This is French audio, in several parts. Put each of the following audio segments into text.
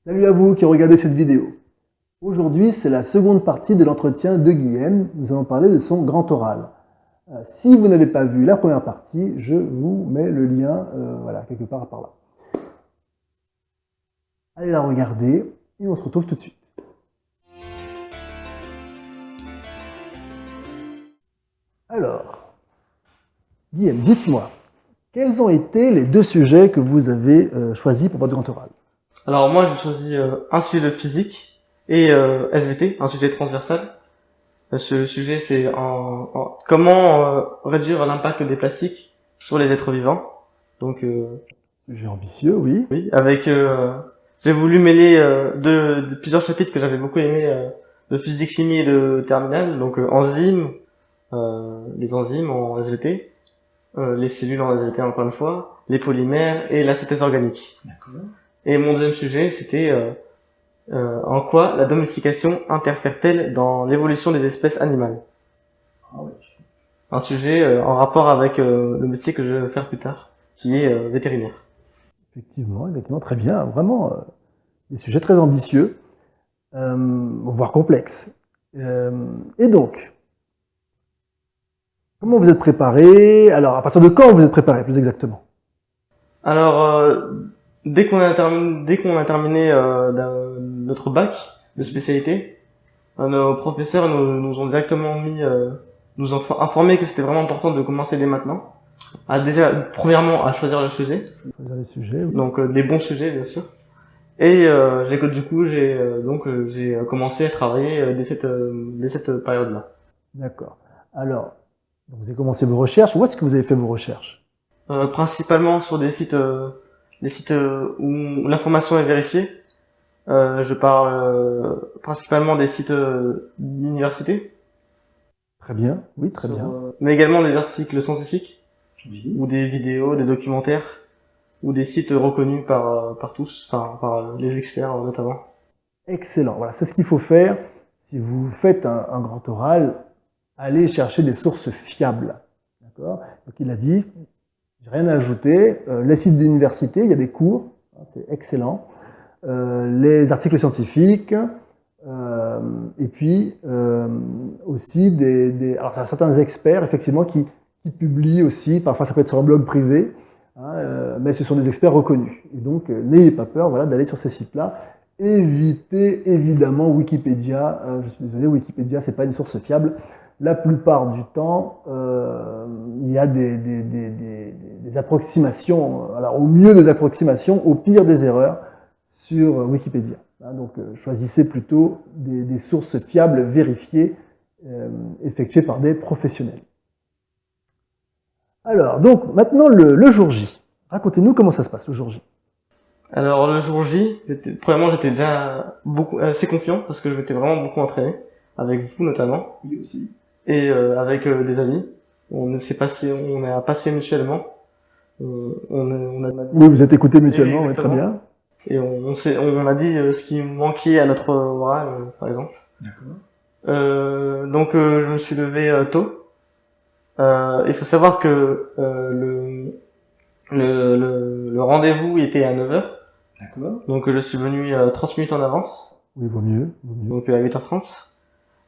Salut à vous qui regardez cette vidéo. Aujourd'hui, c'est la seconde partie de l'entretien de Guillaume. Nous allons parler de son grand oral. Si vous n'avez pas vu la première partie, je vous mets le lien voilà, quelque part par là. Allez la regarder et on se retrouve tout de suite. Alors, Guillaume, dites-moi, quels ont été les deux sujets que vous avez choisis pour votre grand oral? Alors moi j'ai choisi un sujet de physique et SVT, un sujet transversal. Ce sujet c'est comment réduire l'impact des plastiques sur les êtres vivants. Donc Sujet ambitieux, oui. oui, avec j'ai voulu mêler de plusieurs chapitres que j'avais beaucoup aimé de physique, chimie et de terminale. Donc enzymes, les enzymes en SVT, les cellules en SVT encore une fois, les polymères et la synthèse organique. D'accord. Et mon deuxième sujet, c'était en quoi la domestication interfère-t-elle dans l'évolution des espèces animales. Ah oui. Un sujet en rapport avec le métier que je vais faire plus tard, qui est vétérinaire. Effectivement, très bien. Vraiment, des sujets très ambitieux, voire complexes. Et donc, comment vous êtes préparé? Alors, à partir de quand vous êtes préparé, plus exactement? Alors, dès qu'on a terminé notre bac de spécialité, nos professeurs nous ont directement nous ont informé que c'était vraiment important de commencer dès maintenant. Premièrement, à choisir le sujet. Choisir les sujets, oui. Donc les bons sujets bien sûr. Et j'ai commencé à travailler dès cette période-là. D'accord. Alors, vous avez commencé vos recherches. Où est-ce que vous avez fait vos recherches? Principalement sur des sites où l'information est vérifiée. Je parle principalement des sites d'université. Très bien, oui, très bien. Mais également des articles scientifiques, Oui. ou des vidéos, des documentaires, ou des sites reconnus par tous, enfin par les experts notamment. Excellent. Voilà, c'est ce qu'il faut faire. Si vous faites un grand oral, allez chercher des sources fiables. D'accord? Donc il a dit, j'ai rien à ajouter. Les sites d'université, il y a des cours, c'est excellent. Les articles scientifiques, et puis aussi alors certains experts effectivement qui publient aussi, parfois ça peut être sur un blog privé, hein, mais ce sont des experts reconnus. Et donc n'ayez pas peur, voilà, d'aller sur ces sites-là. Évitez évidemment Wikipédia. Je suis désolé, Wikipédia c'est pas une source fiable. La plupart du temps, il y a des approximations, alors au mieux des approximations, au pire des erreurs sur Wikipédia. Donc choisissez plutôt des sources fiables, vérifiées, effectuées par des professionnels. Alors, donc maintenant le jour J. Racontez-nous comment ça se passe le jour J. Alors le jour J, premièrement j'étais déjà assez confiant parce que je m'étais vraiment beaucoup entraîné, avec vous notamment. Oui aussi. Et avec des amis. On a passé mutuellement. Oui, vous êtes écoutés mutuellement, oui, très bien. Et on a dit ce qui manquait à notre oral, par exemple. D'accord. Donc je me suis levé tôt. Il faut savoir que le rendez-vous était à 9h. D'accord. Donc je suis venu 30 minutes en avance. Oui, vaut mieux. Donc à 8h30.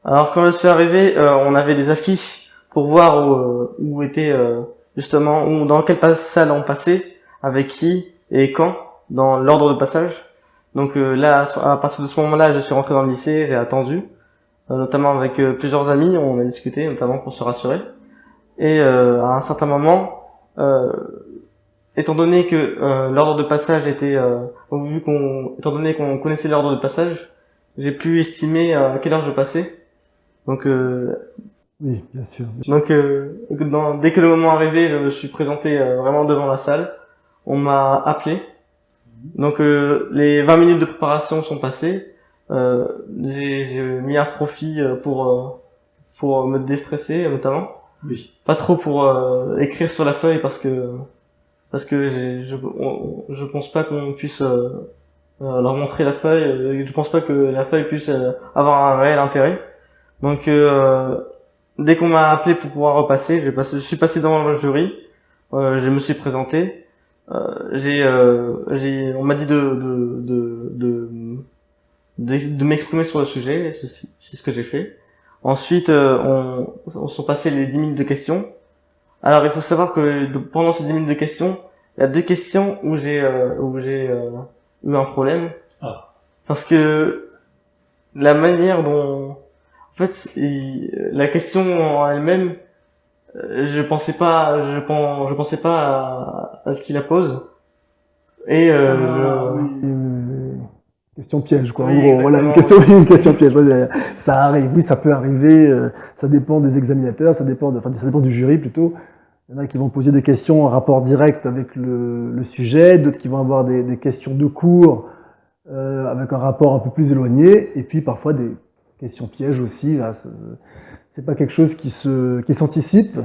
Alors quand je suis arrivé, on avait des affiches pour voir où était justement, dans quelle salle on passait, avec qui et quand, dans l'ordre de passage. Donc là, à partir de ce moment-là, je suis rentré dans le lycée, j'ai attendu, notamment avec plusieurs amis, on a discuté, notamment pour se rassurer. Et à un certain moment, étant donné que l'ordre de passage était, étant donné qu'on connaissait l'ordre de passage, j'ai pu estimer à quelle heure je passais. Donc oui, bien sûr. Donc dès que le moment arrivé, je me suis présenté vraiment devant la salle. On m'a appelé. Donc les 20 minutes de préparation sont passées. J'ai mis à profit pour me déstresser notamment. Oui. Pas trop pour écrire sur la feuille parce que je pense pas qu'on puisse leur montrer la feuille. Je pense pas que la feuille puisse avoir un réel intérêt. Donc dès qu'on m'a appelé pour pouvoir repasser, je suis passé devant le jury, je me suis présenté, on m'a dit de de m'exprimer sur le sujet, et c'est ce que j'ai fait. Ensuite, on sont passés les 10 minutes de questions. Alors, il faut savoir que pendant ces 10 minutes de questions, il y a 2 questions où j'ai eu un problème. Ah. Parce que la manière dont, en fait, la question en elle-même, je pensais pas à ce qu'il la pose. Et Oui. Question piège, quoi. Oui, En gros, voilà, exactement. une question piège. Ouais, ça arrive, oui, ça peut arriver. Ça dépend des examinateurs, ça dépend du jury plutôt. Il y en a qui vont poser des questions en rapport direct avec le sujet, d'autres qui vont avoir des questions de cours avec un rapport un peu plus éloigné, et puis parfois des questions pièges aussi. Là, c'est pas quelque chose qui s'anticipe.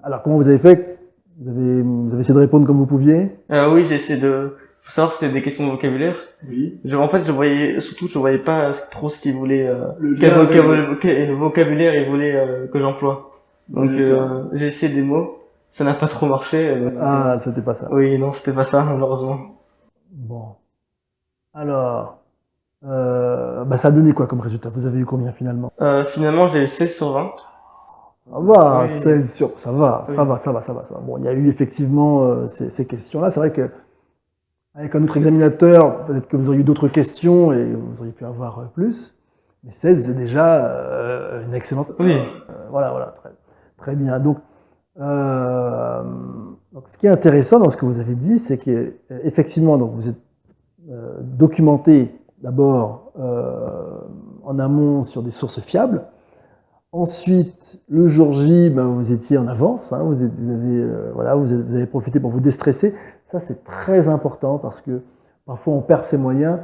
Alors, comment vous avez fait? Vous avez essayé de répondre comme vous pouviez? Oui, j'ai essayé de, faut savoir que c'était des questions de vocabulaire. Oui. En fait, je voyais pas trop ce qu'il voulait, Le quel lien avec- vocabulaire il voulait que j'emploie. Donc, D'accord. j'ai essayé des mots. Ça n'a pas trop marché. Ah, c'était pas ça. Oui, non, c'était pas ça, malheureusement. Bon. Alors, bah ça a donné quoi comme résultat? Vous avez eu combien finalement? Finalement, j'ai eu 16 sur 20. Ça va, Oui. 16 sur, ça va, Oui. ça va, ça va, ça va, ça va. Bon, il y a eu effectivement ces questions-là. C'est vrai que avec un autre examinateur, peut-être que vous auriez eu d'autres questions et vous auriez pu avoir plus. Mais 16, c'est déjà une excellente. Oui. Voilà, très bien. Donc, ce qui est intéressant dans ce que vous avez dit, c'est qu'effectivement, donc vous êtes documenté d'abord en amont sur des sources fiables. Ensuite, le jour J, ben, vous étiez en avance, hein, vous avez profité pour vous déstresser. Ça, c'est très important parce que parfois on perd ses moyens.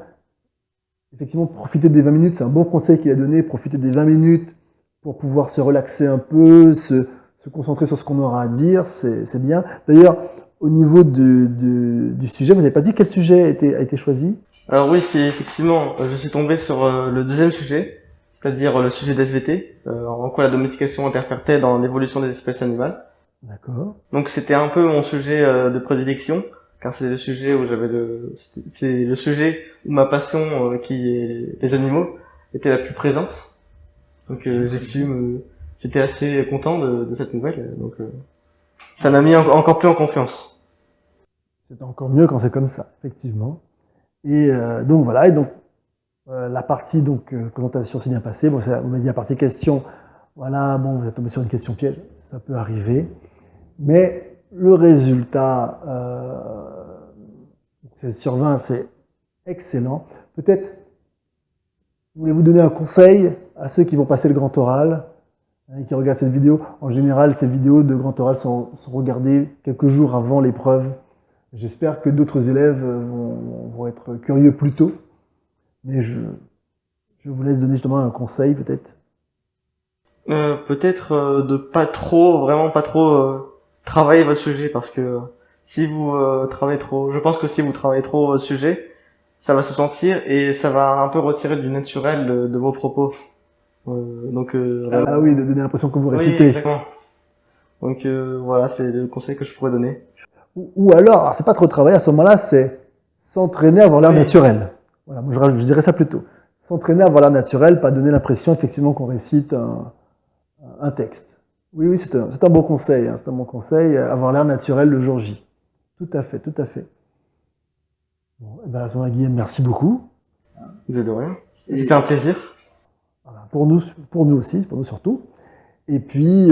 Effectivement, profiter des 20 minutes, c'est un bon conseil qu'il a donné. Profiter des 20 minutes pour pouvoir se relaxer un peu, se concentrer sur ce qu'on aura à dire, c'est bien. D'ailleurs, au niveau du sujet, vous n'avez pas dit quel sujet a été choisi? Alors oui, effectivement, je suis tombé sur le deuxième sujet, c'est-à-dire le sujet d'SVT, en quoi la domestication interfère-t-elle dans l'évolution des espèces animales. D'accord. Donc c'était un peu mon sujet de prédilection, car c'est le sujet où c'est le sujet où ma passion, qui est les animaux, était la plus présente. Donc j'étais assez content de cette nouvelle, donc ça m'a mis encore plus en confiance. C'est encore mieux quand c'est comme ça, effectivement. Et donc voilà, et donc la partie présentation s'est bien passée. Bon, vous m'avez dit la partie question, voilà, bon, vous êtes tombé sur une question piège, ça peut arriver. Mais le résultat, 16 sur 20, c'est excellent. Peut-être, voulez-vous donner un conseil à ceux qui vont passer le grand oral et qui regardent cette vidéo? En général, ces vidéos de grand oral sont regardées quelques jours avant l'épreuve. J'espère que d'autres élèves vont être curieux plus tôt. Mais je vous laisse donner justement un conseil, peut-être. Peut-être vraiment pas trop travailler votre sujet, parce que si vous travaillez trop, je pense que si vous travaillez trop votre sujet, ça va se sentir et ça va un peu retirer du naturel de vos propos. Ah oui, de donner l'impression que vous oui, récitez. exactement. Donc voilà, c'est le conseil que je pourrais donner. Ou alors c'est pas trop travailler, à ce moment-là, c'est s'entraîner à avoir l'air naturel. Voilà, moi je dirais ça plutôt. S'entraîner à avoir l'air naturel, pas donner l'impression effectivement qu'on récite un texte. Oui, c'est un bon conseil, hein, c'est un bon conseil, avoir l'air naturel le jour J. Tout à fait, tout à fait. Bon, et ben à ce moment-là, Guillaume, merci beaucoup. De rien. C'était un plaisir. Voilà, pour nous aussi, pour nous surtout. Et puis,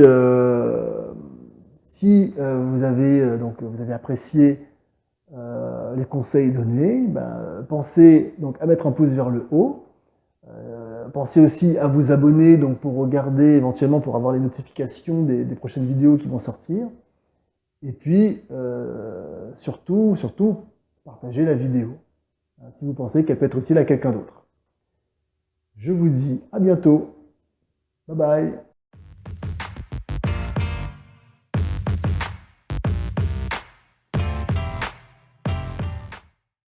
si vous avez apprécié les conseils donnés, ben, pensez donc à mettre un pouce vers le haut. Pensez aussi à vous abonner donc pour regarder éventuellement pour avoir les notifications des prochaines vidéos qui vont sortir. Et puis surtout, partagez la vidéo si vous pensez qu'elle peut être utile à quelqu'un d'autre. Je vous dis à bientôt. Bye bye.